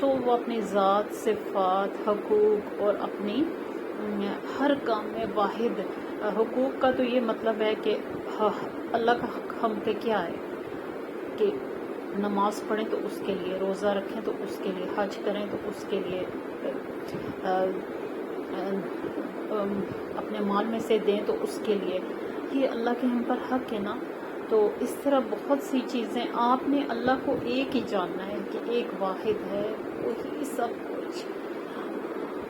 سو وہ اپنی ذات، صفات، حقوق اور اپنی ہر کام میں واحد. حقوق کا تو یہ مطلب ہے کہ اللہ کا حق ہم پہ کیا ہے کہ نماز پڑھیں تو اس کے لیے، روزہ رکھیں تو اس کے لیے، حج کریں تو اس کے لیے، اپنے مال میں سے دیں تو اس کے لیے. یہ اللہ کے ہم پر حق ہے نا. تو اس طرح بہت سی چیزیں آپ نے اللہ کو ایک ہی جاننا ہے کہ ایک واحد ہے، وہی سب کچھ،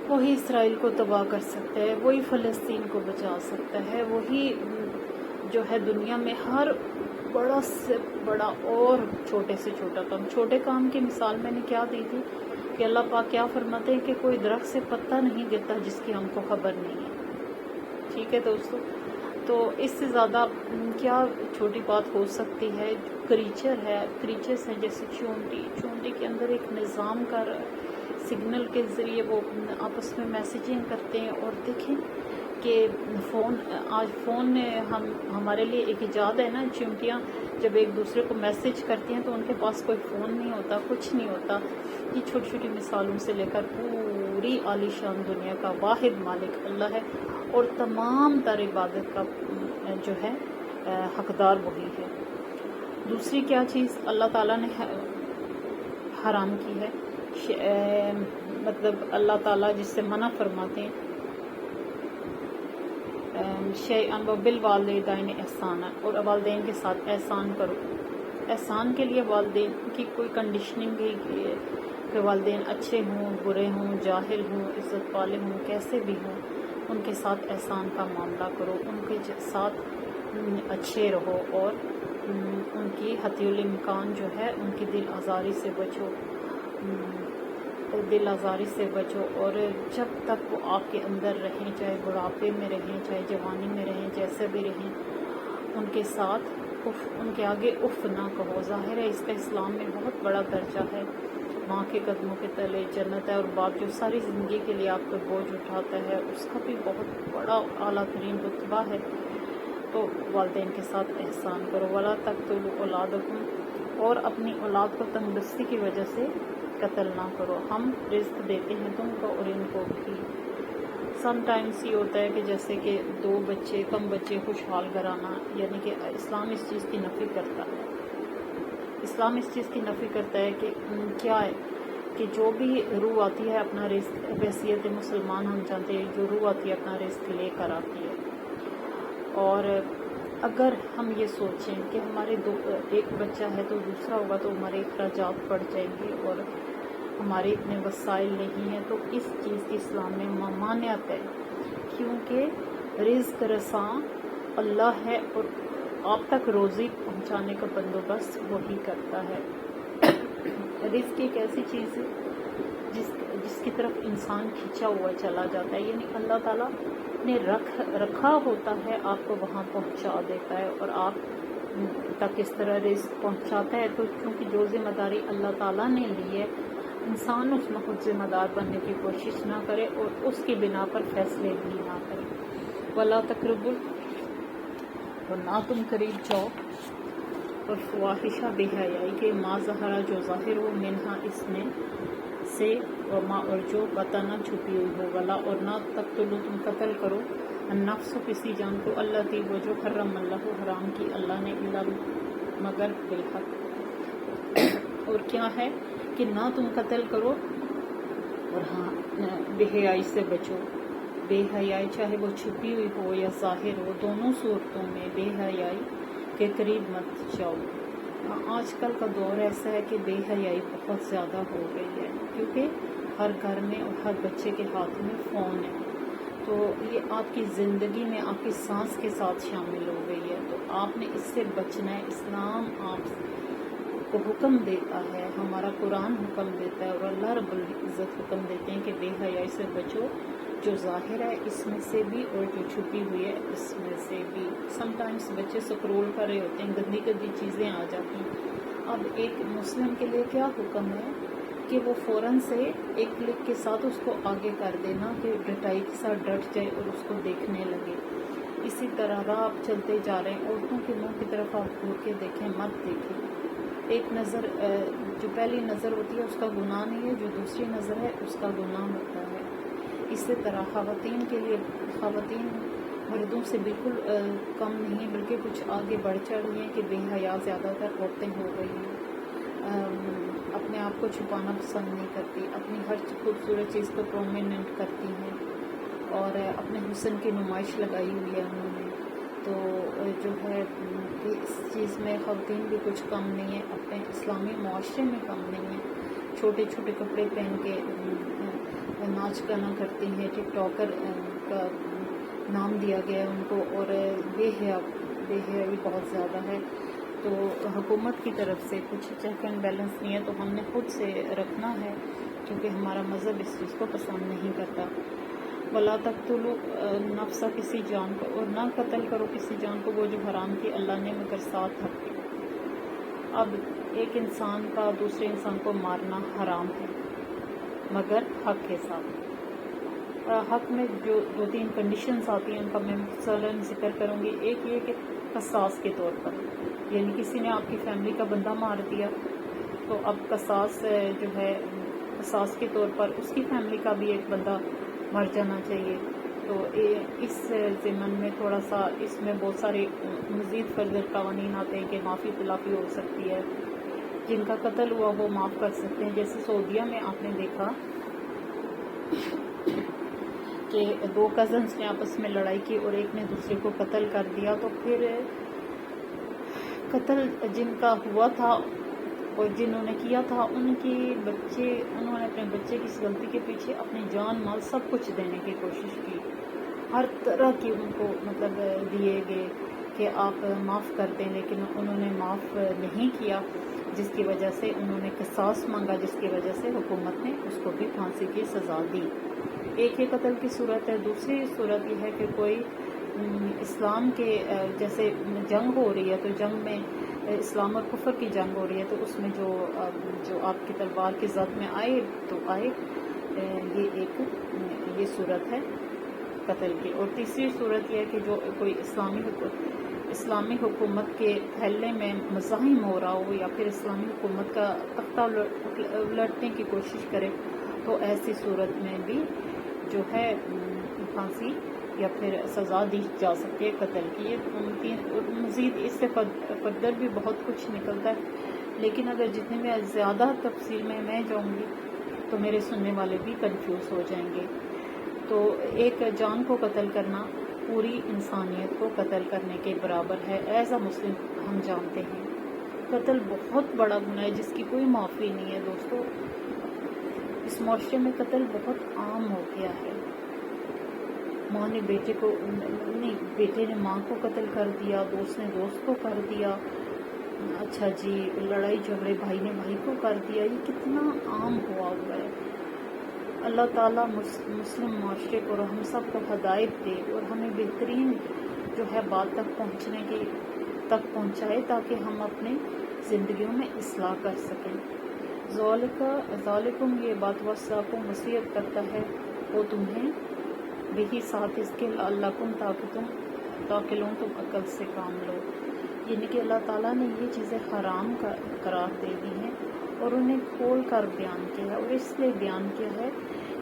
وہی اسرائیل کو تباہ کر سکتا ہے، وہی فلسطین کو بچا سکتا ہے، وہی جو ہے دنیا میں ہر بڑا سے بڑا اور چھوٹے سے چھوٹا کام. چھوٹے کام کی مثال میں نے کیا دی تھی کہ اللہ پاک کیا فرماتے ہیں کہ کوئی درخت سے پتا نہیں گرتا جس کی ہم کو خبر نہیں ہے. ٹھیک ہے دوستو، تو اس سے زیادہ کیا چھوٹی بات ہو سکتی ہے. کریچرز ہیں جیسے چونٹی کے اندر ایک نظام کا سگنل کے ذریعے وہ آپس میں میسیجنگ کرتے ہیں. اور دیکھیں کہ آج فون نے ہمارے لیے ایک ایجاد ہے نا. چونٹیاں جب ایک دوسرے کو میسیج کرتی ہیں تو ان کے پاس کوئی فون نہیں ہوتا، کچھ نہیں ہوتا. یہ چھوٹی چھوٹی مثالوں سے لے کر پوری عالی شان دنیا کا واحد مالک اللہ ہے، اور تمام تر عبادت کا جو ہے حقدار وہی ہے. دوسری کیا چیز اللہ تعالیٰ نے حرام کی ہے، مطلب اللہ تعالیٰ جس سے منع فرماتے ہیں، شیئا وبالوالدین احسانا، اور والدین کے ساتھ احسان کرو. احسان کے لیے والدین کی کوئی کنڈیشننگ نہیں ہے کہ والدین اچھے ہوں، برے ہوں، جاہل ہوں، عزت والے ہوں، کیسے بھی ہوں، ان کے ساتھ احسان کا معاملہ کرو، ان کے ساتھ اچھے رہو، اور ان کی حتی الامکان جو ہے ان کی دل آزاری سے بچو، اور جب تک وہ آپ کے اندر رہیں، چاہے بڑھاپے میں رہیں، چاہے جوانی میں رہیں، جیسے بھی رہیں، ان کے ساتھ ان کے آگے اف نہ کہو. ظاہر ہے اس کا اسلام میں بہت بڑا درجہ ہے. ماں کے قدموں کے تلے جنت ہے، اور باپ جو ساری زندگی کے لیے آپ کو بوجھ اٹھاتا ہے اس کا بھی بہت بڑا اعلیٰ ترین رتبہ ہے. تو والدین کے ساتھ احسان کرو. ولا تقتلوا اولادکم، اور اپنی اولاد کو تندرستی کی وجہ سے قتل نہ کرو. ہم رزق دیتے ہیں تم کو اور ان کو بھی. سم ٹائمس یہ ہوتا ہے کہ جیسے کہ 2 بچے، کم بچے، خوشحال گھرانہ، یعنی کہ اسلام اس چیز کی نفی کرتا ہے. اسلام اس چیز کی نفی کرتا ہے کہ کیا ہے کہ جو بھی روح آتی ہے اپنا رزق، بحیثیت مسلمان ہم جانتے ہیں جو روح آتی ہے اپنا رزق لے کر آتی ہے. اور اگر ہم یہ سوچیں کہ ہمارے ایک بچہ ہے تو دوسرا ہوگا تو ہمارے اخراجات بڑھ جائیں گے اور ہمارے اتنے وسائل نہیں ہیں، تو اس چیز کی اسلام میں ممانعت ہے، کیونکہ رزق رساں اللہ ہے اور آپ تک روزی پہنچانے کا بندوبست وہی کرتا ہے. رزق ایک ایسی چیز ہے جس کی طرف انسان کھینچا ہوا چلا جاتا ہے، یعنی اللہ تعالیٰ نے رکھا ہوتا ہے، آپ کو وہاں پہنچا دیتا ہے اور آپ تک اس طرح رزق پہنچاتا ہے. تو کیونکہ جو ذمہ داری اللہ تعالیٰ نے لی ہے، انسان اس میں خود ذمہ دار بننے کی کوشش نہ کرے اور اس کی بنا پر فیصلے بھی نہ کرے. ولا تقربوا، اور نہ تم قریب جاؤ، اور فواحشہ بے حیائی کے ما ظہرا، جو ظاہر ہو، منہا اس میں سے، وما، اور جو بطنہ چھپی ہوئی ہو. ولا، اور نہ تقتلوا تم قتل کرو، النفس کسی جان کو، التی وہ جو حرم اللہ حرام کی اللہ نے، الا مگر بالحق. اور کیا ہے کہ نہ تم قتل کرو، اور ہاں بے حیائی سے بچو. بے حیائی چاہے وہ چھپی ہوئی ہو یا ظاہر ہو، دونوں صورتوں میں بے حیائی کے قریب مت جاؤ. آج کل کا دور ایسا ہے کہ بے حیائی بہت زیادہ ہو گئی ہے، کیونکہ ہر گھر میں اور ہر بچے کے ہاتھ میں فون ہے، تو یہ آپ کی زندگی میں آپ کی سانس کے ساتھ شامل ہو گئی ہے. تو آپ نے اس سے بچنا ہے. اسلام آپ کو حکم دیتا ہے، ہمارا قرآن حکم دیتا ہے، اور اللہ رب العزت حکم دیتے ہیں کہ بے حیائی سے بچو، جو ظاہر ہے اس میں سے بھی اور جو چھپی ہوئی ہے اس میں سے بھی. سم ٹائمس بچے سکرول کر رہے ہوتے ہیں، گندی گندی چیزیں آ جاتی ہیں. اب ایک مسلم کے لیے کیا حکم ہے کہ وہ فوراً سے ایک کلک کے ساتھ اس کو آگے کر دینا، کہ ڈٹائی کے ساتھ ڈٹ جائے اور اس کو دیکھنے لگے. اسی طرح راہ آپ چلتے جا رہے ہیں، عورتوں کے منہ کی طرف آپ گھور کے دیکھیں، مت دیکھیں. ایک نظر جو پہلی نظر ہوتی ہے اس کا گناہ نہیں ہے، جو دوسری نظر ہے اس کا گناہ ہوتا ہے۔ اسی طرح خواتین کے لیے، خواتین مردوں سے بالکل کم نہیں بلکہ کچھ آگے بڑھ چڑھ رہی ہیں کہ بے حیا زیادہ تر عورتیں ہو گئی ہیں، اپنے آپ کو چھپانا پسند نہیں کرتی، اپنی ہر خوبصورت چیز کو پرومیننٹ کرتی ہیں اور اپنے حسن کی نمائش لگائی ہوئی ہے انہوں نے۔ تو جو ہے کہ اس چیز میں خواتین بھی کچھ کم نہیں ہے، اپنے اسلامی معاشرے میں کم نہیں ہے، چھوٹے چھوٹے کپڑے پہن کے ناچ گانا کرتی ہیں، ٹک ٹاکر کا نام دیا گیا ہے ان کو، اور بے حیائی بہت زیادہ ہے۔ تو حکومت کی طرف سے کچھ چیک اینڈ بیلنس نہیں ہے، تو ہم نے خود سے رکھنا ہے کیونکہ ہمارا مذہب اس چیز کو پسند نہیں کرتا۔ وَلَا تَقْتُلُوا نَفْسَ، کسی جان کو، اور نہ قتل کرو کسی جان کو وہ جو حرام کی اللہ نے مگر ساتھ حق کے۔ اب ایک انسان کا دوسرے انسان کو مارنا حرام ہے مگر حق کے ساتھ۔ حق میں جو 2-3 کنڈیشنز آتی ہیں ان کا میں مختصراً ذکر کروں گی۔ ایک یہ کہ قصاص کے طور پر، یعنی کسی نے آپ کی فیملی کا بندہ مار دیا تو اب قصاص جو ہے قصاص کے طور پر اس کی فیملی کا بھی ایک بندہ مر جانا چاہیے۔ تو اس ضمن میں تھوڑا سا اس میں بہت سارے مزید فردر قوانین آتے ہیں کہ معافی تلافی ہو سکتی ہے، جن کا قتل ہوا وہ معاف کر سکتے ہیں۔ جیسے سعودیہ میں آپ نے دیکھا کہ 2 کزنس نے آپس میں لڑائی کی اور ایک نے دوسرے کو قتل کر دیا، تو پھر قتل جن کا ہوا تھا اور جنہوں نے کیا تھا انہوں نے اپنے بچے کی اس غلطی کے پیچھے اپنی جان مال سب کچھ دینے کی کوشش کی، ہر طرح کی ان کو مطلب دیے گئے کہ آپ معاف کر دیں، لیکن انہوں نے معاف نہیں کیا، جس کی وجہ سے انہوں نے قصاص مانگا، جس کی وجہ سے حکومت نے اس کو بھی پھانسی کی سزا دی۔ ایک یہ قتل کی صورت ہے۔ دوسری صورت یہ ہے کہ کوئی اسلام کے جیسے جنگ ہو رہی ہے، تو جنگ میں اسلام اور کفر کی جنگ ہو رہی ہے، تو اس میں جو آپ کی تلوار کی زد میں آئے تو آئے، یہ صورت ہے قتل کی۔ اور تیسری صورت یہ ہے کہ جو کوئی اسلامی حکومت کے پھیلنے میں مزاحم ہو رہا ہو یا پھر اسلامی حکومت کا تختہ الٹنے کی کوشش کرے، تو ایسی صورت میں بھی جو ہے پھانسی یا پھر سزا دی جا سکتی ہے قتل کی۔ یہ مزید اس سے فردر بھی بہت کچھ نکلتا ہے، لیکن اگر جتنے میں زیادہ تفصیل میں جاؤں گی تو میرے سننے والے بھی کنفیوز ہو جائیں گے۔ تو ایک جان کو قتل کرنا پوری انسانیت کو قتل کرنے کے برابر ہے، ایز اے مسلم ہم جانتے ہیں۔ قتل بہت بڑا گناہ ہے جس کی کوئی معافی نہیں ہے دوستو۔ اس معاشرے میں قتل بہت عام ہو گیا ہے، ماں نے بیٹے کو نہیں، بیٹے نے ماں کو قتل کر دیا، دوست نے دوست کو کر دیا، اچھا جی لڑائی جھگڑے بھائی نے بھائی کو کر دیا، یہ کتنا عام ہوا ہے۔ اللہ تعالیٰ مسلم معاشرے کو اور ہم سب کو ہدایت دے اور ہمیں بہترین جو ہے بات تک پہنچائے تاکہ ہم اپنے زندگیوں میں اصلاح کر سکیں۔ ذالکم، یہ بات وصاکم وصیت کرتا ہے وہ تمہیں بہی ساتھ اس کے لعلکم، تاکہ تم عقل سے کام لو۔ یعنی کہ اللہ تعالیٰ نے یہ چیزیں حرام قرار دے دی ہیں اور انہیں کھول کر بیان کیا ہے، اور اس لیے بیان کیا ہے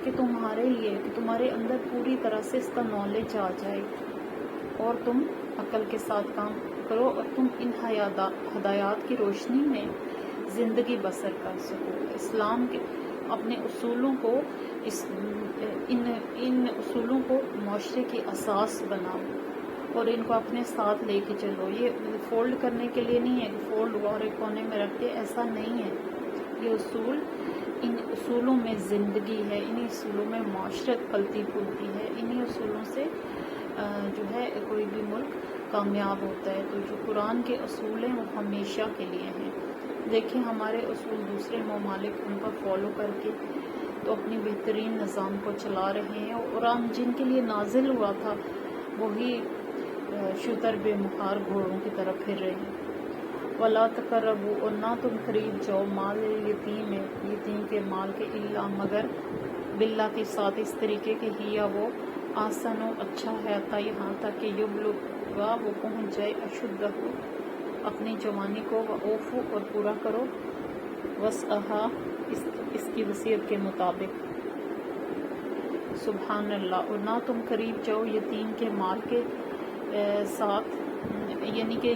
کہ تمہارے لیے، کہ تمہارے اندر پوری طرح سے اس کا نالج آ جائے اور تم عقل کے ساتھ کام کرو اور تم ان ہدایات کی روشنی میں زندگی بسر کر سکو۔ اسلام کے اپنے اصولوں کو ان اصولوں کو معاشرے کی اساس بناؤ اور ان کو اپنے ساتھ لے کے چلو۔ یہ فولڈ کرنے کے لیے نہیں ہے کہ فولڈ ہوا اور ایک کونے میں رکھ کے، ایسا نہیں ہے۔ یہ اصول، ان اصولوں میں زندگی ہے، انہی اصولوں میں معاشرت پلتی پھولتی ہے، انہی اصولوں سے جو ہے کوئی بھی ملک کامیاب ہوتا ہے۔ تو جو قرآن کے اصول ہیں وہ ہمیشہ کے لیے ہیں۔ دیکھیں ہمارے اصول دوسرے ممالک ان پر فالو کر کے تو اپنی بہترین نظام کو چلا رہے ہیں، اور قرآن جن کے لیے نازل ہوا تھا وہی شتر بے مخار گھوڑوں کی طرف پھر رہے ہیں۔ وَلَا تَقْرَبُوا، اور نہ تم قریب جاؤ، مال یتیم ہے، یتیم کے مال کے، الا مگر باللتی ساتھ اس طریقے کے ہی یا وہ آسن و اچھا ہے، تا یہاں تک کہ یبلغ وہ پہنچ جائے اشدہ اپنی جوانی کو وعوفو اور پورا کرو، وسعہا اس کی وصیت کے مطابق، سبحان اللہ، اور نہ تم قریب جاؤ یتیم کے مال کے ساتھ، یعنی کہ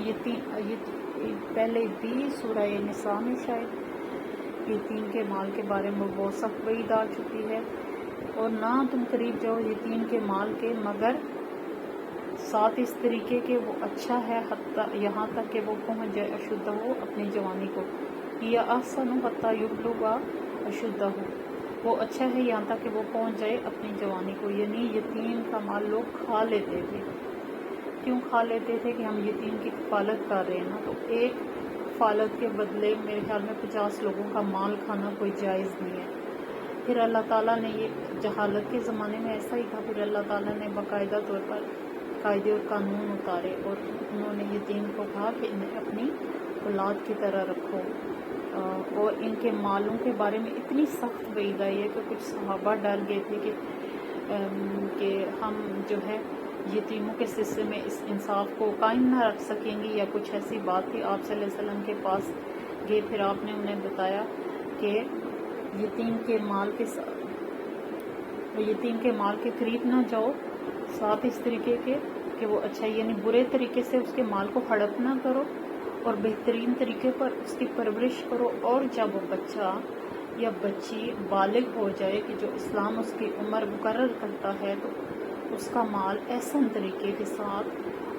پہلے بھی سورہ نساء میں شاید یتیم کے مال کے بارے میں بہت سخت وعید آ چکی ہے، اور نہ تم قریب جاؤ یتیم کے مال کے مگر ساتھ اس طریقے کہ وہ اچھا ہے یہاں تک کہ وہ پہنچ جائے اشدہ ہو اپنی جوانی کو، یا احسن حتی یبلغ اشدہ ہو، وہ اچھا ہے یہاں تک کہ وہ پہنچ جائے اپنی جوانی کو۔ یعنی یتیم کا مال لوگ کھا لیتے تھے، کیوں کھا لیتے تھے کہ ہم یتیم کی کفالت کر رہے ہیں نا، تو ایک کفالت کے بدلے میرے خیال میں 50 لوگوں کا مال کھانا کوئی جائز نہیں ہے۔ پھر اللہ تعالیٰ نے یہ جہالت کے زمانے میں ایسا ہی تھا، پھر اللہ تعالیٰ نے باقاعدہ طور پر قاعدے اور قانون اتارے، اور انہوں نے یتیم کو کہا کہ انہیں اپنی اولاد کی طرح رکھو، اور ان کے مالوں کے بارے میں اتنی سخت وعید آئی ہے کہ کچھ صحابہ ڈر گئے تھے کہ ہم جو ہے یتیموں کے سلسلے میں اس انصاف کو قائم نہ رکھ سکیں گے، یا کچھ ایسی بات تھی۔ آپ صلی اللہ علیہ وسلم کے پاس گئے، پھر آپ نے انہیں بتایا کہ یتیم کے مال کے قریب نہ جاؤ، ساتھ اس طریقے کے کہ وہ اچھا، یعنی برے طریقے سے اس کے مال کو ہڑپ نہ کرو، اور بہترین طریقے پر اس کی پرورش کرو، اور جب وہ بچہ یا بچی بالغ ہو جائے کہ جو اسلام اس کی عمر مقرر کرتا ہے، تو اس کا مال احسن طریقے کے ساتھ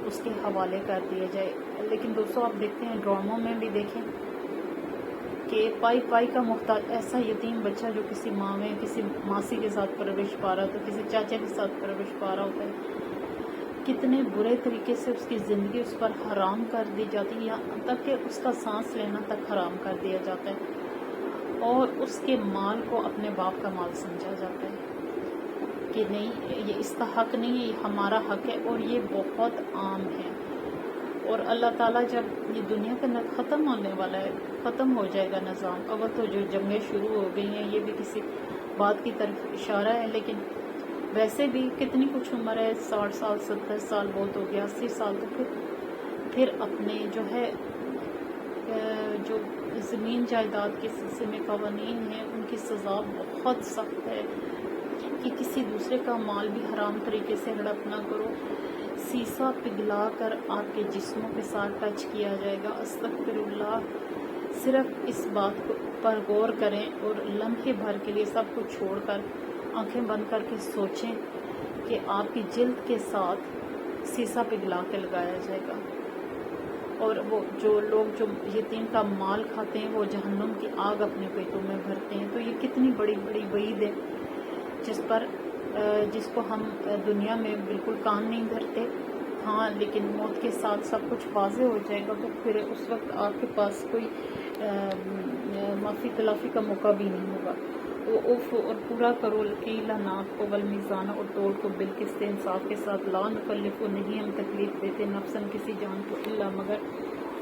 اس کے حوالے کر دیا جائے۔ لیکن دوستوں آپ دیکھتے ہیں ڈراموں میں بھی دیکھیں کہ پائی کا محتاج ایسا یتیم بچہ جو کسی ماں میں کسی ماسی کے ساتھ پرورش پا رہا ہوتا ہے، کسی چاچا کے ساتھ پرورش پا رہا ہوتا ہے، کتنے برے طریقے سے اس کی زندگی اس پر حرام کر دی جاتی ہے، یہاں تک کہ اس کا سانس لینا تک حرام کر دیا جاتا ہے، اور اس کے مال کو اپنے باپ کا مال سمجھا جاتا ہے کہ نہیں یہ اس کا حق نہیں ہے، یہ ہمارا حق ہے، اور یہ بہت عام ہے۔ اور اللہ تعالیٰ جب یہ دنیا کا ختم ہونے والا ہے، ختم ہو جائے گا نظام، اب تو جو جنگیں شروع ہو گئی ہیں یہ بھی کسی بات کی طرف اشارہ ہے، لیکن ویسے بھی کتنی کچھ عمر ہے، 60 سال 70 سال بہت ہو گیا، 80 سال، تو پھر اپنے جو ہے جو زمین جائیداد کے سلسلے میں قوانین ہیں ان کی سزا بہت سخت ہے کہ کسی دوسرے کا مال بھی حرام طریقے سے ہڑپ نہ کرو، سیسا پگھلا کر آپ کے جسموں کے ساتھ ٹچ کیا جائے گا، استغفر اللہ۔ صرف اس بات پر غور کریں اور لمحے بھر کے لیے سب کچھ چھوڑ کر آنکھیں بند کر کے سوچیں کہ آپ کی جلد کے ساتھ سیسا پگھلا کے لگایا جائے گا، اور وہ جو لوگ جو یتیم کا مال کھاتے ہیں وہ جہنم کی آگ اپنے پیٹوں میں بھرتے ہیں۔ تو یہ کتنی بڑی بڑی وعید ہے جس کو ہم دنیا میں بالکل کان نہیں دھرتے، ہاں لیکن موت کے ساتھ سب کچھ واضح ہو جائے گا، تو پھر اس وقت آپ کے پاس کوئی معافی تلافی کا موقع بھی نہیں ہوگا۔ اوف اور پورا کرو الکیل ناپ و والمیزان، اور تول کو بالقسط انصاف کے ساتھ، لا نکلف نہیں ہم تکلیف دیتے نفساً کسی جان کو الا مگر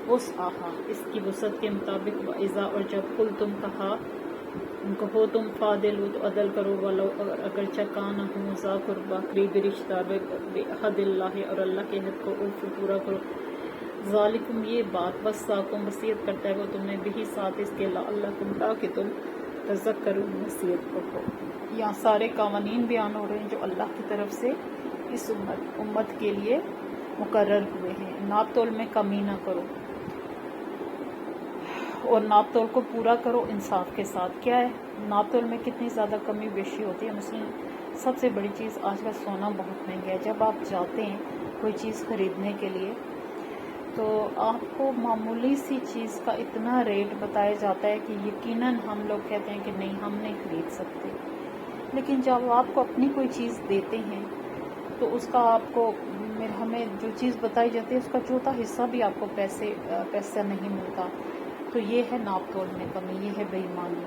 وسعہا اس کی وسعت کے مطابق، واذا اور جب قل تم کہو تم فاعدلوا تو عدل کرو، ولو اگرچہ کان ہو ذا قربا قریبی رشتہ دار، بعہد اللہ اور اللہ کے عہد کو اوف پورا کرو، ذالکم یہ بات وصاکم وصیت کرتا ہے وہ تمہیں بھی ساتھ اس کے لعلکم تاکہ تم تذکرون نصیحت کرو۔ یہاں سارے قوانین بیان ہو رہے ہیں جو اللہ کی طرف سے اس امت کے لیے مقرر ہوئے ہیں۔ ناپ تول میں کمی نہ کرو، اور ناپ تول کو پورا کرو انصاف کے ساتھ۔ کیا ہے ناپ تول میں کتنی زیادہ کمی بیشی ہوتی ہے؟ مثلا سب سے بڑی چیز آج کا سونا بہت مہنگا ہے، جب آپ جاتے ہیں کوئی چیز خریدنے کے لیے تو آپ کو معمولی سی چیز کا اتنا ریٹ بتایا جاتا ہے کہ یقیناً ہم لوگ کہتے ہیں کہ نہیں ہم نہیں خرید سکتے، لیکن جب آپ کو اپنی کوئی چیز دیتے ہیں تو اس کا آپ کو ہمیں جو چیز بتائی جاتی ہے اس کا چوتھا حصہ بھی آپ کو پیسہ نہیں ملتا۔ تو یہ ہے ناپ تول میں کمی، یہ ہے بے ایمانی۔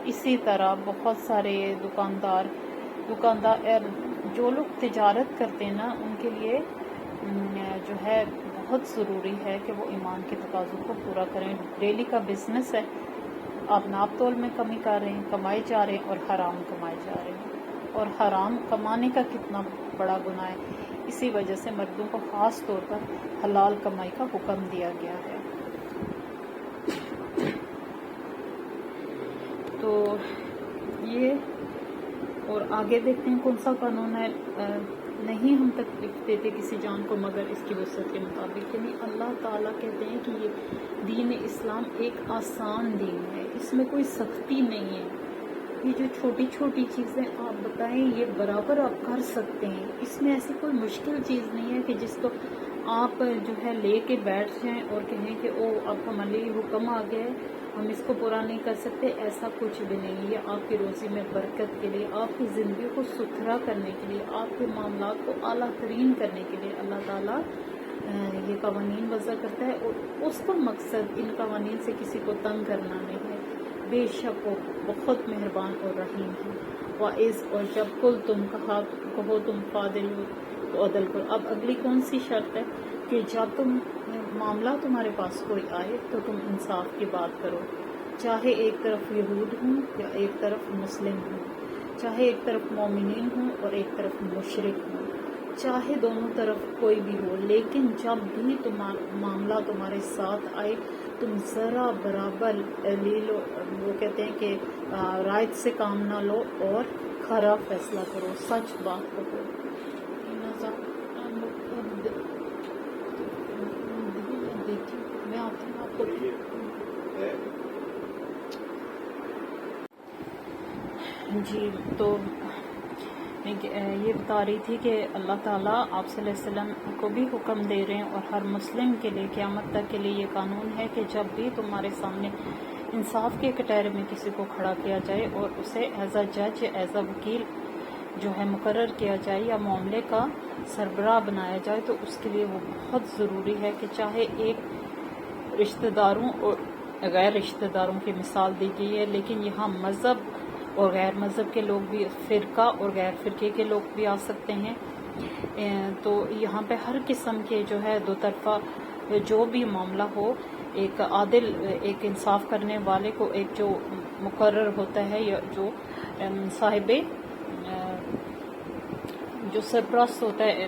اسی طرح بہت سارے دکاندار جو لوگ تجارت کرتے ہیں نا، ان کے لیے جو ہے بہت ضروری ہے کہ وہ ایمان کے تقاضوں کو پورا کریں۔ ڈیلی کا بزنس ہے، آپ ناپ تول میں کمی کر رہے ہیں، کمائے جا رہے ہیں اور حرام کمائے جا رہے ہیں، اور حرام کمانے کا کتنا بڑا گناہ ہے۔ اسی وجہ سے مردوں کو خاص طور پر حلال کمائی کا حکم دیا گیا ہے۔ تو یہ اور آگے دیکھتے ہیں کون سا قانون ہے. نہیں ہم تکلیف دیتے کسی جان کو مگر اس کی وسعت کے مطابق. یعنی اللہ تعالیٰ کہتے ہیں کہ یہ دین اسلام ایک آسان دین ہے، اس میں کوئی سختی نہیں ہے. یہ جو چھوٹی چھوٹی چیزیں آپ بتائیں یہ برابر آپ کر سکتے ہیں، اس میں ایسی کوئی مشکل چیز نہیں ہے کہ جس کو آپ جو ہے لے کے بیٹھ جائیں اور کہیں کہ او اب ہمارے لیے حکم آ گیا ہے ہم اس کو پورا نہیں کر سکتے. ایسا کچھ بھی نہیں. یہ آپ کی روزی میں برکت کے لیے، آپ کی زندگی کو ستھرا کرنے کے لیے، آپ کے معاملات کو اعلیٰ ترین کرنے کے لیے اللہ تعالیٰ یہ قوانین وضع کرتا ہے، اور اس کا مقصد ان قوانین سے کسی کو تنگ کرنا نہیں ہے. بے شک وہ بہت مہربان اور رحیم ہے. وَإِذْ اور جب کل تم کہو تم فادل تو عدل کرو. اب اگلی کون سی شرط ہے کہ جب تم معاملہ تمہارے پاس کوئی آئے تو تم انصاف کی بات کرو، چاہے ایک طرف یہود ہوں یا ایک طرف مسلم ہوں، چاہے ایک طرف مومنین ہوں اور ایک طرف مشرک ہوں، چاہے دونوں طرف کوئی بھی ہو. لیکن جب بھی معاملہ تمہارے ساتھ آئے تم ذرا برابر لے لو. وہ کہتے ہیں کہ رائت سے کام نہ لو اور کھرا فیصلہ کرو، سچ بات کرو. میں آتی ہوں آپ کو. جی تو یہ بتا رہی تھی کہ اللہ تعالیٰ آپ صلی اللہ علیہ وسلم کو بھی حکم دے رہے ہیں اور ہر مسلم کے لیے قیامت تک کے لیے یہ قانون ہے کہ جب بھی تمہارے سامنے انصاف کے کٹہرے میں کسی کو کھڑا کیا جائے اور اسے ایز اے جج ایز اے وکیل جو ہے مقرر کیا جائے یا معاملے کا سربراہ بنایا جائے تو اس کے لیے وہ بہت ضروری ہے کہ چاہے ایک رشتہ داروں اور غیر رشتہ داروں کی مثال دی گئی ہے، لیکن یہاں مذہب اور غیر مذہب کے لوگ بھی، فرقہ اور غیر فرقے کے لوگ بھی آ سکتے ہیں. تو یہاں پہ ہر قسم کے جو ہے دو طرفہ جو بھی معاملہ ہو، ایک عادل ایک انصاف کرنے والے کو ایک جو مقرر ہوتا ہے یا جو صاحب جو سرپرست ہوتا ہے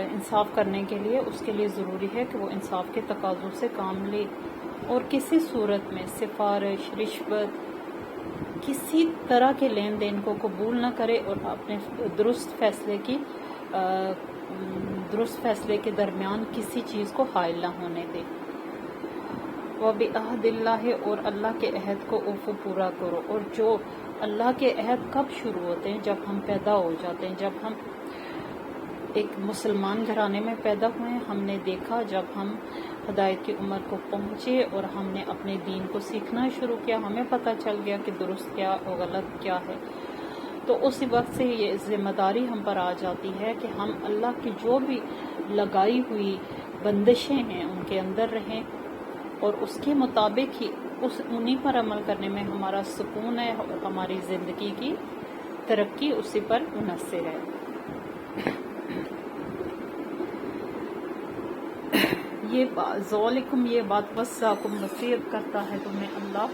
انصاف کرنے کے لیے، اس کے لیے ضروری ہے کہ وہ انصاف کے تقاضوں سے کام لے اور کسی صورت میں سفارش، رشوت، کسی طرح کے لین دین کو قبول نہ کرے اور اپنے درست فیصلے کے درمیان کسی چیز کو حائل نہ ہونے دے. وَبِعَهْدِ اللَّهِ اور اللہ کے عہد کو اوفو پورا کرو. اور جو اللہ کے عہد کب شروع ہوتے ہیں؟ جب ہم پیدا ہو جاتے ہیں. جب ہم ایک مسلمان گھرانے میں پیدا ہوئے ہیں، ہم نے دیکھا جب ہم ہدایت کی عمر کو پہنچے اور ہم نے اپنے دین کو سیکھنا شروع کیا، ہمیں پتہ چل گیا کہ درست کیا اور غلط کیا ہے. تو اسی وقت سے یہ ذمہ داری ہم پر آ جاتی ہے کہ ہم اللہ کی جو بھی لگائی ہوئی بندشیں ہیں ان کے اندر رہیں اور اس کے مطابق ہی انہی پر عمل کرنے میں ہمارا سکون ہے اور ہماری زندگی کی ترقی اسی پر منحصر ہے. یہ ذالکم یہ بات وصاکم وصیت کرتا ہے تمہیں اللہ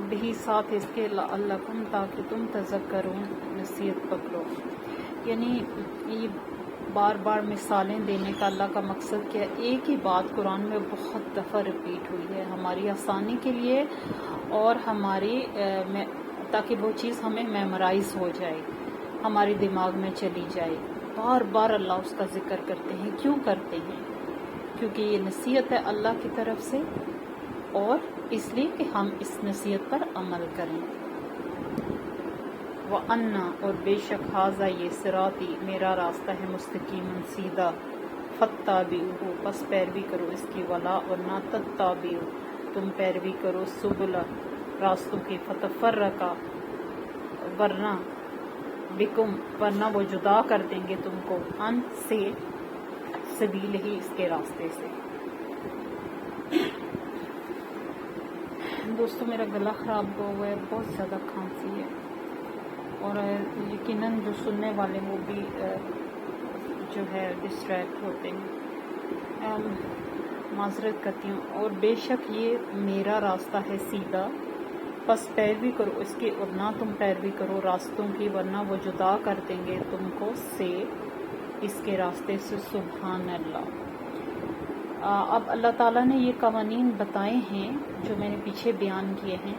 بھی ساتھ اس کے لعلکم تاکہ تم تذکرون نصیحت پکڑو. یعنی یہ بار بار مثالیں دینے کا اللہ کا مقصد کیا ہے؟ ایک ہی بات قرآن میں بہت دفعہ ریپیٹ ہوئی ہے ہماری آسانی کے لیے اور ہماری تاکہ وہ چیز ہمیں میمورائز ہو جائے، ہماری دماغ میں چلی جائے. بار بار اللہ اس کا ذکر کرتے ہیں. کیوں کرتے ہیں؟ کیونکہ یہ نصیحت ہے اللہ کی طرف سے اور اس لیے کہ ہم اس نصیحت پر عمل کریں. وَأَنَّا اور بے شک ھذا یہ صراطی میرا راستہ ہے مستقیم سیدھا، فاتبعوہ پس پیروی کرو اس کی، ولا اور نہ تتبعوا تم پیروی کرو سبل راستوں کی، فتفرق ورنہ بکم ورنہ وہ جدا کر دیں گے تم کو ان سے سبیل ہی اس کے راستے سے. دوستو میرا گلا خراب ہوا ہے، بہت زیادہ کھانسی ہے اور یقیناً جو سننے والے وہ بھی جو ہے ڈسٹریکٹ ہوتے ہیں. معذرت کرتی ہوں. اور بے شک یہ میرا راستہ ہے سیدھا، پس پیروی کرو اس کی اور نہ تم پیروی کرو راستوں کی ورنہ وہ جدا کر دیں گے تم کو سے اس کے راستے سے. سبحان اللہ. اب اللہ تعالیٰ نے یہ قوانین بتائے ہیں جو میں نے پیچھے بیان کیے ہیں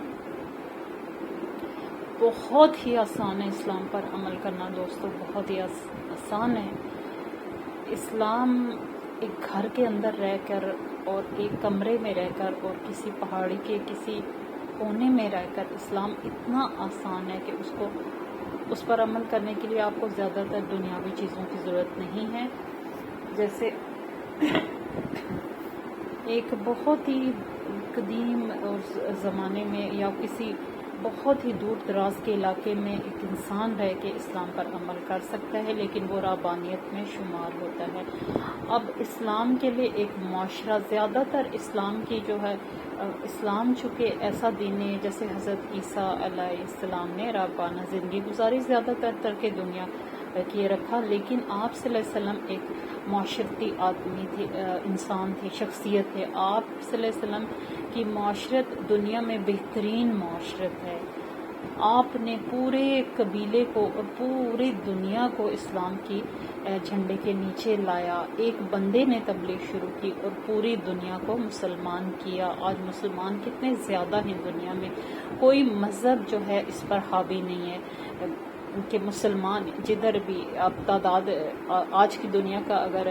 بہت ہی آسان ہے اسلام پر عمل کرنا دوستو، بہت ہی آسان ہے۔ اسلام ایک گھر کے اندر رہ کر اور ایک کمرے میں رہ کر اور کسی پہاڑی کے کسی کونے میں رہ کر اسلام اتنا آسان ہے کہ اس پر عمل کرنے کے لیے آپ کو زیادہ تر دنیاوی چیزوں کی ضرورت نہیں ہے۔ جیسے ایک بہت ہی قدیم زمانے میں یا کسی بہت ہی دور دراز کے علاقے میں ایک انسان رہ کے اسلام پر عمل کر سکتا ہے، لیکن وہ رہبانیت میں شمار ہوتا ہے۔ اب اسلام کے لیے ایک معاشرہ، زیادہ تر اسلام کی جو ہے، اسلام چونکہ ایسا دین ہے جیسے حضرت عیسیٰ علیہ السلام نے رہبانہ زندگی گزاری، زیادہ تر ترک دنیا کیے رکھا، لیکن آپ صلی اللہ علیہ وسلم ایک معاشرتی آدمی تھے، انسان تھے، شخصیت تھے۔ آپ صلی اللہ علیہ وسلم کی معاشرت دنیا میں بہترین معاشرت ہے۔ آپ نے پورے قبیلے کو اور پوری دنیا کو اسلام کی جھنڈے کے نیچے لایا، ایک بندے نے تبلیغ شروع کی اور پوری دنیا کو مسلمان کیا۔ آج مسلمان کتنے زیادہ ہیں دنیا میں، کوئی مذہب جو ہے اس پر حاوی نہیں ہے کہ مسلمان جدھر بھی آپ تعداد آج کی دنیا کا اگر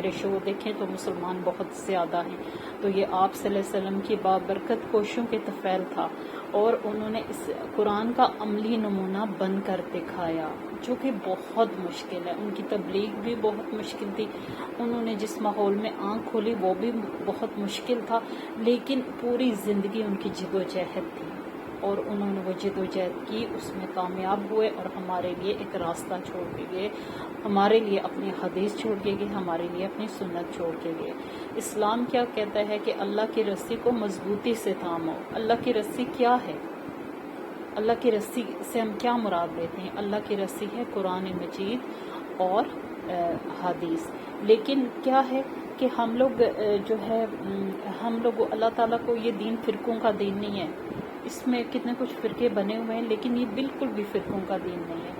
ریشو دیکھیں تو مسلمان بہت زیادہ ہیں۔ تو یہ آپ صلی اللہ علیہ وسلم کی بابرکت کوششوں کے طفیل تھا، اور انہوں نے اس قرآن کا عملی نمونہ بن کر دکھایا، جو کہ بہت مشکل ہے۔ ان کی تبلیغ بھی بہت مشکل تھی، انہوں نے جس ماحول میں آنکھ کھولی وہ بھی بہت مشکل تھا، لیکن پوری زندگی ان کی جد و جہد تھی، اور انہوں نے وہ جد و جہد کی، اس میں کامیاب ہوئے اور ہمارے لیے ایک راستہ چھوڑ کے گئے، ہمارے لیے اپنی حدیث چھوڑ کے گئے، ہمارے لیے اپنی سنت چھوڑ کے گئے۔ اسلام کیا کہتا ہے کہ اللہ کی رسی کو مضبوطی سے تھامو۔ اللہ کی رسی کیا ہے؟ اللہ کی رسی سے ہم کیا مراد لیتے ہیں؟ اللہ کی رسی ہے قرآن مجید اور حدیث۔ لیکن کیا ہے کہ ہم لوگ جو ہے، ہم لوگ اللہ تعالیٰ کو یہ دین فرقوں کا دین نہیں ہے، اس میں کتنے کچھ فرقے بنے ہوئے ہیں، لیکن یہ بالکل بھی فرقوں کا دین نہیں ہے۔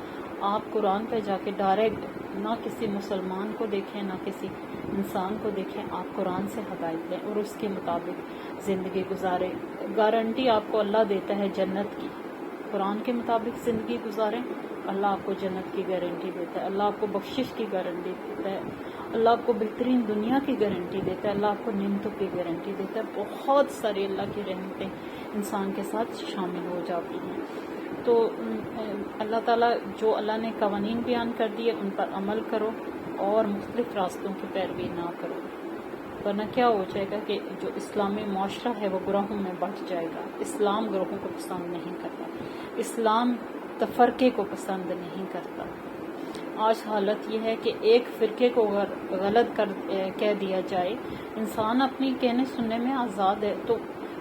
آپ قرآن پہ جا کے ڈائریکٹ نہ کسی مسلمان کو دیکھیں نہ کسی انسان کو دیکھیں، آپ قرآن سے ہدایت لیں اور اس کے مطابق زندگی گزاریں۔ گارنٹی آپ کو اللہ دیتا ہے جنت کی، قرآن کے مطابق زندگی گزاریں، اللہ آپ کو جنت کی گارنٹی دیتا ہے، اللہ آپ کو بخشش کی گارنٹی دیتا ہے، اللہ آپ کو بہترین دنیا کی گارنٹی دیتا ہے، اللہ آپ کو نعمتوں کی گارنٹی دیتا ہے۔ بہت ساری اللہ کی رحمتیں انسان کے ساتھ شامل ہو جاتی ہیں۔ تو اللہ تعالیٰ جو اللہ نے قوانین بیان کر دیے ان پر عمل کرو اور مختلف راستوں کی پیروی نہ کرو، ورنہ کیا ہو جائے گا کہ جو اسلامی معاشرہ ہے وہ گروہوں میں بٹ جائے گا۔ اسلام گروہوں کو پسند نہیں کرتا، اسلام تفرقے کو پسند نہیں کرتا۔ آج حالت یہ ہے کہ ایک فرقے کو غلط کہہ دیا جائے، انسان اپنی کہنے سننے میں آزاد ہے، تو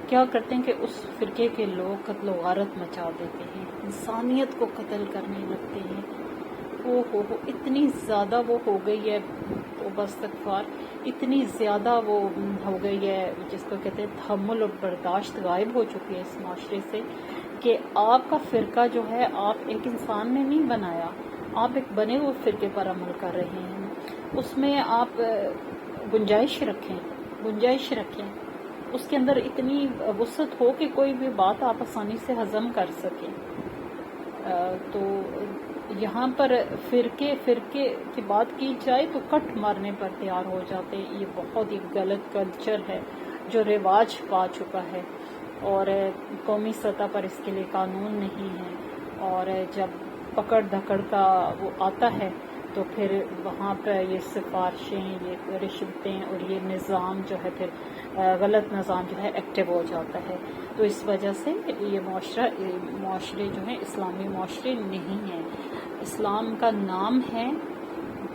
کیا کرتے ہیں کہ اس فرقے کے لوگ قتل و غارت مچا دیتے ہیں، انسانیت کو قتل کرنے لگتے ہیں۔ ہو اتنی زیادہ وہ ہو گئی ہے، تو استغفار، اتنی زیادہ وہ ہو گئی ہے جس کو کہتے ہیں تحمل اور برداشت غائب ہو چکی ہے اس معاشرے سے، کہ آپ کا فرقہ جو ہے آپ ایک انسان نے نہیں بنایا، آپ ایک بنے ہوئے فرقے پر عمل کر رہے ہیں، اس میں آپ گنجائش رکھیں، اس کے اندر اتنی وسعت ہو کہ کوئی بھی بات آپ آسانی سے ہضم کر سکیں۔ تو یہاں پر فرقے کی بات کی جائے تو کٹ مارنے پر تیار ہو جاتے ہیں۔ یہ بہت ہی غلط کلچر ہے جو رواج پا چکا ہے، اور قومی سطح پر اس کے لیے قانون نہیں ہے، اور جب پکڑ دھکڑ کا وہ آتا ہے تو پھر وہاں پہ یہ سفارشیں، یہ رشوتیں اور یہ نظام جو ہے پھر غلط نظام جو ہے ایکٹیو ہو جاتا ہے۔ تو اس وجہ سے یہ معاشرے جو ہیں اسلامی معاشرے نہیں ہیں، اسلام کا نام ہے،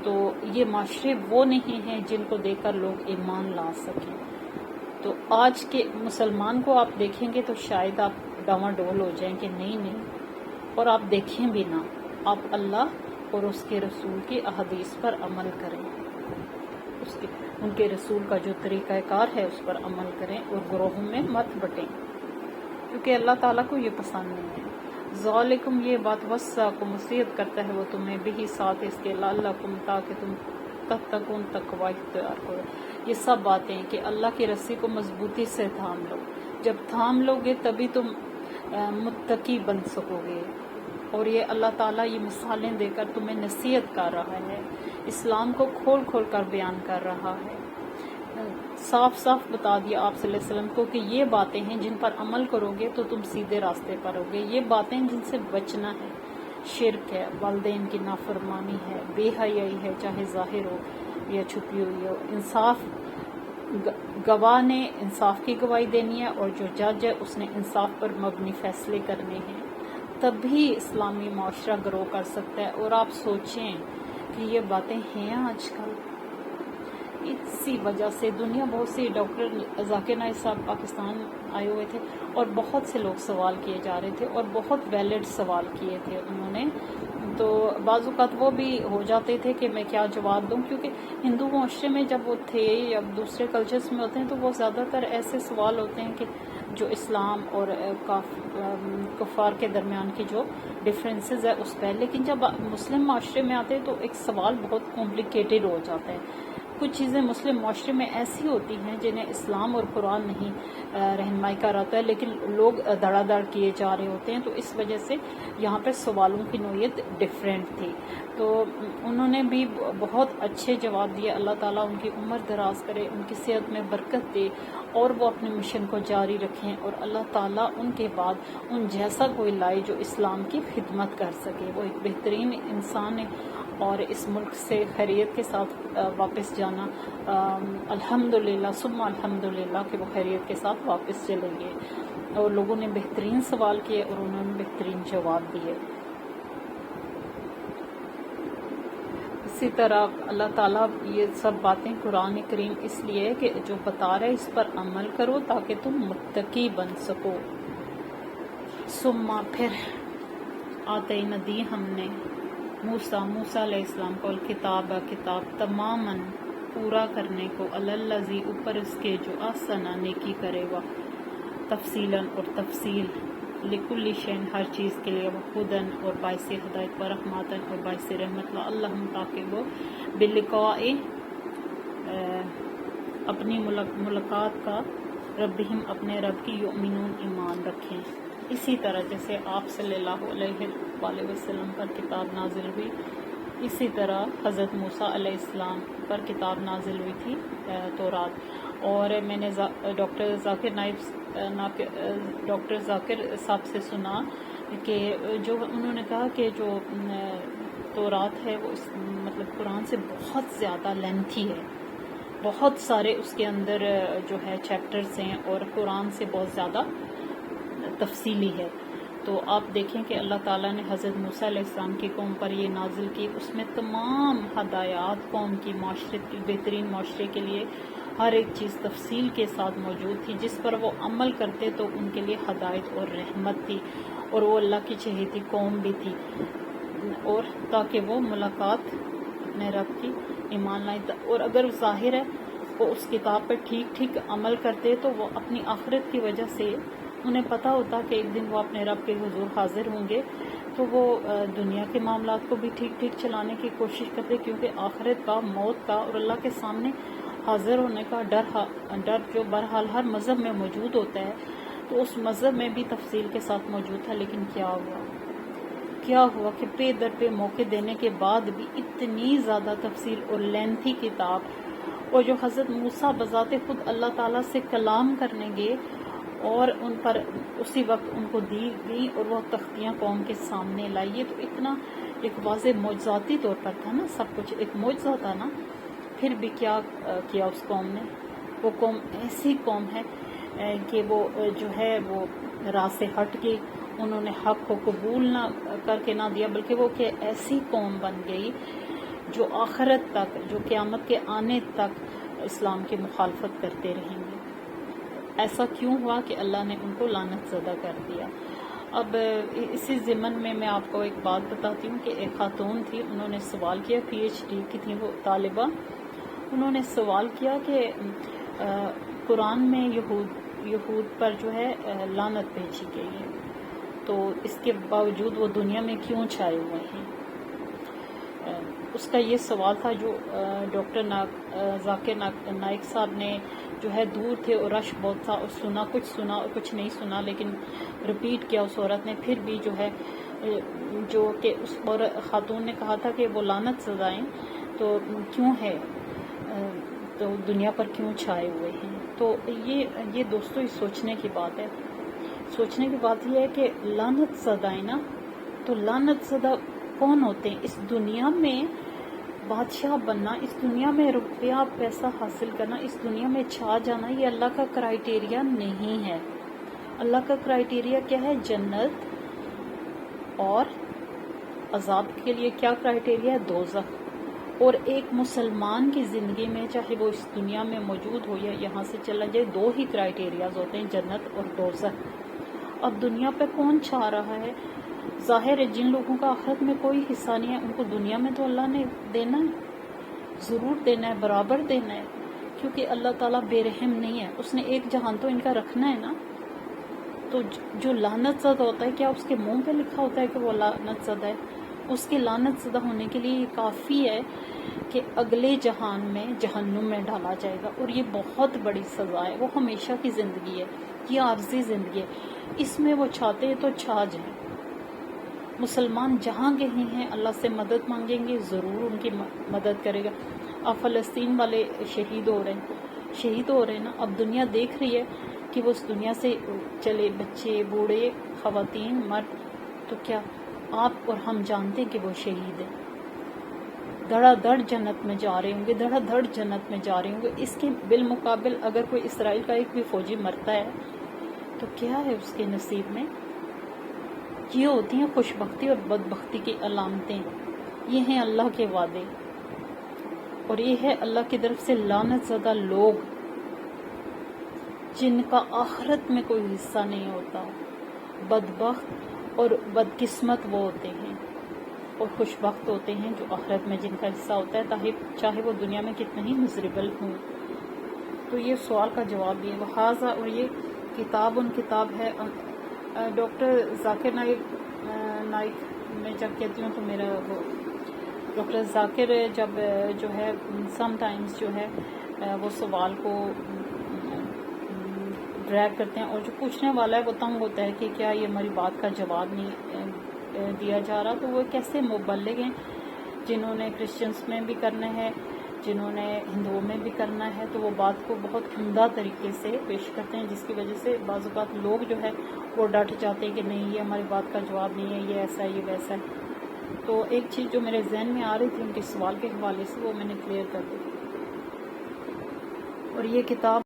تو یہ معاشرے وہ نہیں ہیں جن کو دیکھ کر لوگ ایمان لا سکیں۔ تو آج کے مسلمان کو آپ دیکھیں گے تو شاید آپ ڈاواڈول ہو جائیں کہ نہیں، اور آپ دیکھیں بھی نہ، آپ اللہ اور اس کے رسول کی احادیث پر عمل کریں، ان کے رسول کا جو طریقہ کار ہے اس پر عمل کریں، اور گروہوں میں مت بٹیں، کیونکہ اللہ تعالیٰ کو یہ پسند نہیں ہے۔ ذالکم، یہ بات وصاکم، وصیت کرتا ہے وہ تمہیں، بھی ساتھ اس کے، لعلکم، تاکہ تم تتقون، تقوی اختیار کرو۔ یہ سب باتیں کہ اللہ کی رسی کو مضبوطی سے تھام لو، جب تھام لو گے تبھی تم متقی بن سکو گے، اور یہ اللہ تعالیٰ یہ مثالیں دے کر تمہیں نصیحت کر رہا ہے، اسلام کو کھول کھول کر بیان کر رہا ہے، صاف صاف بتا دیا آپ صلی اللہ علیہ وسلم کو کہ یہ باتیں ہیں جن پر عمل کرو گے تو تم سیدھے راستے پر ہوگے، یہ باتیں جن سے بچنا ہے، شرک ہے، والدین کی نافرمانی ہے، بے حیائی ہے چاہے ظاہر ہو یا چھپی ہوئی ہو، انصاف گواہ نے انصاف کی گواہی دینی ہے اور جو جج ہے اس نے انصاف پر مبنی فیصلے کرنے ہیں، تبھی اسلامی معاشرہ گرو کر سکتا ہے۔ اور آپ سوچیں کہ یہ باتیں ہیں آج کل، اسی وجہ سے دنیا بہت سی ڈاکٹر ذاکر نائک صاحب پاکستان آئے ہوئے تھے اور بہت سے لوگ سوال کیے جا رہے تھے اور بہت ویلڈ سوال کیے تھے انہوں نے، تو بعض اوقات وہ بھی ہو جاتے تھے کہ میں کیا جواب دوں، کیونکہ ہندو معاشرے میں جب وہ تھے یا دوسرے کلچرز میں ہوتے ہیں تو وہ زیادہ تر ایسے سوال ہوتے ہیں کہ جو اسلام اور کفار کے درمیان کی جو ڈفرینسز ہے اس پہ، لیکن جب مسلم معاشرے میں آتے ہیں تو ایک سوال بہت کمپلیکیٹڈ ہو جاتا ہے۔ کچھ چیزیں مسلم معاشرے میں ایسی ہوتی ہیں جنہیں اسلام اور قرآن نہیں رہنمائی کراتا ہے، لیکن لوگ دھڑا دھڑ کیے جا رہے ہوتے ہیں، تو اس وجہ سے یہاں پہ سوالوں کی نوعیت ڈفرینٹ تھی، تو انہوں نے بھی بہت اچھے جواب دیے۔ اللہ تعالیٰ ان کی عمر دراز کرے، ان کی صحت میں برکت دے اور وہ اپنے مشن کو جاری رکھیں، اور اللہ تعالیٰ ان کے بعد ان جیسا کوئی لائے جو اسلام کی خدمت کر سکے۔ وہ ایک بہترین انسان ہے اور اس ملک سے خیریت کے ساتھ واپس جانا الحمدللہ ثم الحمدللہ کہ وہ خیریت کے ساتھ واپس چلیں گے، اور لوگوں نے بہترین سوال کیے اور انہوں نے بہترین جواب دیے۔ اسی طرح اللہ تعالیٰ یہ سب باتیں قرآن کریم اس لیے کہ جو بتا رہے اس پر عمل کرو تاکہ تم متقی بن سکو۔ ثم پھر آتے ندی ہم نے موسیٰ علیہ السلام کو الکتاب کتاب تماماً پورا کرنے کو، الذی اوپر اس کے جو احسن نیکی کرے گا، تفصیلاً اور تفصیل، لکل شین ہر چیز کے لیے، ہدن اور باعث ہدایت، و رحمتاً اور باعث رحمت، اللہم تاکہ وہ بلقاء اپنی ملاقات کا، ربہم اپنے رب کی، یؤمنون ایمان رکھیں۔ اسی طرح جیسے آپ صلی اللہ علیہ وآلہ وسلم پر کتاب نازل ہوئی، اسی طرح حضرت موسیٰ علیہ السلام پر کتاب نازل ہوئی تھی تورات، اور میں نے ڈاکٹر ذاکر صاحب سے سنا کہ جو انہوں نے کہا کہ جو تورات ہے وہ مطلب قرآن سے بہت زیادہ لینتھی ہے، بہت سارے اس کے اندر جو ہے چیپٹرز ہیں اور قرآن سے بہت زیادہ تفصیلی ہے، تو آپ دیکھیں کہ اللہ تعالیٰ نے حضرت موسیٰ علیہ السلام کی قوم پر یہ نازل کی، اس میں تمام ہدایات قوم کی معاشرت کی بہترین معاشرے کے لیے ہر ایک چیز تفصیل کے ساتھ موجود تھی، جس پر وہ عمل کرتے تو ان کے لیے ہدایت اور رحمت تھی، اور وہ اللہ کی چہیتی قوم بھی تھی، اور تاکہ وہ ملاقات اپنے رب کی ایمان لائیں، اور اگر ظاہر ہے وہ اس کتاب پر ٹھیک عمل کرتے تو وہ اپنی آخرت کی وجہ سے انہیں پتہ ہوتا کہ ایک دن وہ اپنے رب کے حضور حاضر ہوں گے، تو وہ دنیا کے معاملات کو بھی ٹھیک چلانے کی کوشش کرتے، کیونکہ آخرت کا، موت کا اور اللہ کے سامنے حاضر ہونے کا ڈر جو بہرحال ہر مذہب میں موجود ہوتا ہے، تو اس مذہب میں بھی تفصیل کے ساتھ موجود تھا، لیکن کیا ہوا کہ پے در پہ موقع دینے کے بعد بھی اتنی زیادہ تفصیل اور لینتھی کتاب، اور جو حضرت موسیٰ بذات خود اللہ تعالیٰ سے کلام کرنے گئے اور ان پر اسی وقت ان کو دی گئی اور وہ تختیاں قوم کے سامنے لائی، یہ تو اتنا ایک واضح معجزاتی طور پر تھا نا، سب کچھ ایک معجزہ تھا نا، پھر بھی کیا کیا اس قوم نے؟ وہ قوم ایسی قوم ہے کہ وہ جو ہے وہ راہ سے ہٹ گئی، انہوں نے حق کو قبول نہ کر کے نہ دیا، بلکہ وہ کہ ایسی قوم بن گئی جو آخرت تک، جو قیامت کے آنے تک اسلام کی مخالفت کرتے رہیں گے۔ ایسا کیوں ہوا کہ اللہ نے ان کو لعنت زدہ کر دیا؟ اب اسی ضمن میں آپ کو ایک بات بتاتی ہوں کہ ایک خاتون تھی، انہوں نے سوال کیا، پی ایچ ڈی کی تھی وہ طالبہ، انہوں نے سوال کیا کہ قرآن میں یہود پر جو ہے لعنت بھیجی گئی ہے، تو اس کے باوجود وہ دنیا میں کیوں چھائے ہوئے ہیں؟ اس کا یہ سوال تھا جو ڈاکٹر ذاکر نائک صاحب نے جو ہے دور تھے اور رش بہت تھا اور سنا اور کچھ نہیں سنا، لیکن رپیٹ کیا اس عورت نے، پھر بھی جو ہے جو کہ اس خاتون نے کہا تھا کہ وہ لعنت زدائیں تو کیوں ہے، تو دنیا پر کیوں چھائے ہوئے ہیں۔ تو یہ دوستو اس سوچنے کی بات ہے۔ سوچنے کی بات یہ ہے کہ لعنت زدائیں نا، تو لعنت زدہ کون ہوتے ہیں؟ اس دنیا میں بادشاہ بننا، اس دنیا میں روپیہ پیسہ حاصل کرنا، اس دنیا میں چھا جانا، یہ اللہ کا کرائیٹیریا نہیں ہے۔ اللہ کا کرائیٹیریا کیا ہے؟ جنت، اور عذاب کے لیے کیا کرائیٹیریا ہے؟ دوزخ۔ اور ایک مسلمان کی زندگی میں چاہے وہ اس دنیا میں موجود ہو یا یہاں سے چلا جائے، دو ہی کرائیٹیریاز ہوتے ہیں، جنت اور دوزخ۔ اب دنیا پہ کون چھا رہا ہے؟ ظاہر ہے جن لوگوں کا آخرت میں کوئی حصہ نہیں ہے، ان کو دنیا میں تو اللہ نے دینا ہے، ضرور دینا ہے، برابر دینا ہے، کیونکہ اللہ تعالیٰ بے رحم نہیں ہے، اس نے ایک جہان تو ان کا رکھنا ہے نا۔ تو جو لعنت زدہ ہوتا ہے، کیا اس کے منہ پہ لکھا ہوتا ہے کہ وہ لعنت زدہ ہے؟ اس کے لعنت زدہ ہونے کے لیے یہ کافی ہے کہ اگلے جہان میں جہنم میں ڈالا جائے گا، اور یہ بہت بڑی سزا ہے، وہ ہمیشہ کی زندگی ہے، یہ عارضی زندگی ہے، اس میں وہ چھاتے ہیں تو چھا جائیں۔ مسلمان جہاں کہیں ہیں اللہ سے مدد مانگیں گے، ضرور ان کی مدد کرے گا۔ اب فلسطین والے شہید ہو رہے ہیں نا، اب دنیا دیکھ رہی ہے کہ وہ اس دنیا سے چلے، بچے، بوڑھے، خواتین، مرد، تو کیا آپ اور ہم جانتے ہیں کہ وہ شہید ہیں، دھڑا دھڑ جنت میں جا رہے ہوں گے، دھڑا دھڑ جنت میں جا رہے ہوں گے۔ اس کے بالمقابل اگر کوئی اسرائیل کا ایک بھی فوجی مرتا ہے تو کیا ہے اس کے نصیب میں؟ یہ ہوتی ہیں خوش بختی اور بدبختی کی علامتیں، یہ ہیں اللہ کے وعدے، اور یہ ہے اللہ کی طرف سے لعنت زدہ لوگ جن کا آخرت میں کوئی حصہ نہیں ہوتا۔ بدبخت اور بدقسمت وہ ہوتے ہیں، اور خوش بخت ہوتے ہیں جو آخرت میں جن کا حصہ ہوتا ہے، چاہے وہ دنیا میں کتنے ہی مزریبل ہوں۔ تو یہ سوال کا جواب بھی ہے وہذا، اور یہ کتاب ہے ڈاکٹر ذاکر نائک میں جب کہتی ہوں تو میرا وہ ڈاکٹر ذاکر جب جو ہے سم ٹائمز جو ہے وہ سوال کو ڈریگ کرتے ہیں، اور جو پوچھنے والا ہے وہ تنگ ہوتا ہے کہ کیا یہ ہماری بات کا جواب نہیں دیا جا رہا، تو وہ کیسے مبلغ ہیں جنہوں نے کرسچنس میں بھی کرنا ہے، جنہوں نے ہندوؤں میں بھی کرنا ہے، تو وہ بات کو بہت عمدہ طریقے سے پیش کرتے ہیں، جس کی وجہ سے بعض اوقات لوگ جو ہے وہ ڈٹ جاتے ہیں کہ نہیں یہ ہماری بات کا جواب نہیں ہے، یہ ایسا ہے، یہ ویسا ہے۔ تو ایک چیز جو میرے ذہن میں آ رہی تھی ان کے سوال کے حوالے سے وہ میں نے کلیئر کر دی، اور یہ کتاب